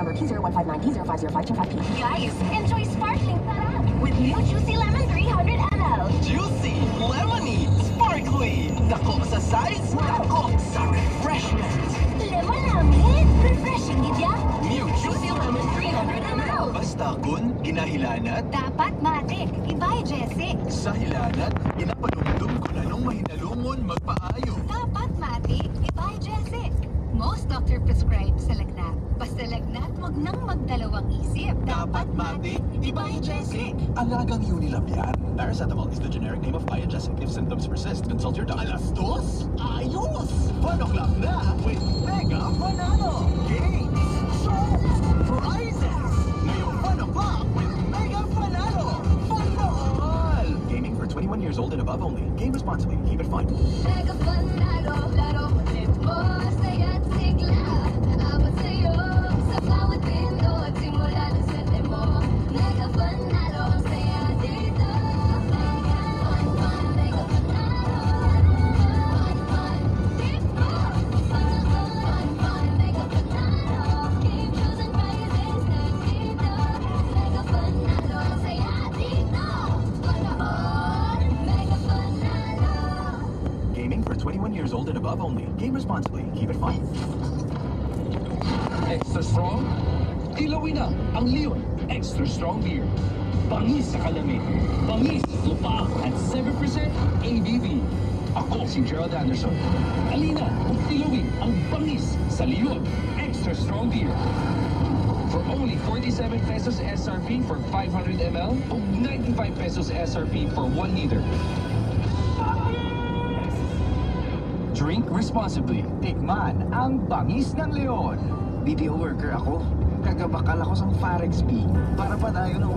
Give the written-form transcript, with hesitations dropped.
number P0159P050525P. Guys, enjoy sparkling sarap with new Juicy Lemon 300 ml. Juicy, lemony, sparkly. Dako sa size, dako sa refreshment. Lemon namin, refreshing gidya. New Juicy Lemon 300 ml. Basta kun ginahilanat, Dapat matik, ibay Jessic. sa hilanat, inapanumdum kung anong mahinalumon magpaayo. Dapat matik, ibay Jessic. Most doctor prescribe sa lagnat. Basta lagnat, wag nang magdalawang isip. Dapat matik, ibay Jessic. Alagang Unilab yan. Paracetamol is the generic name of Biogesic. If symptoms persist, consult your doctor. Alas dos? Ayos! 1 o'clock na with Mega Panalo! Games, shows, prizes! Ngayong 1 o'clock with Mega Panalo! Fun for all! Gaming for 21 years old and above only. Game responsibly. Keep it fun. Mega Panalo, laro ulit mo. Saya't sigla, abot sa'yo. Sa bawat pindot, simula na sa demo. Mega Panalo, saya dito. Mega Fun, fun, Mega Panalo. Fun, fun, dito. Fun, fun, Mega Panalo. Keep choosing prizes na dito. Mega Panalo, saya dito. Panahon, Mega Panalo. Gaming for 21 years old and above only. Game responsibly. Keep it fun. Extra strong? Ilawin na ang Leon Extra Strong Beer. Bangis sa kalamin. Bangis sa lupa at 7% ABV. Ako si Gerald Anderson. Halina kung ilawin ang bangis sa Leon Extra Strong Beer. For only 47 pesos SRP for 500 ml o 95 pesos SRP for 1 liter. Drink responsibly. Tikman ang bangis ng leon. BPO worker ako. Kagabakal ako sa Farex B. Para pa tayo ng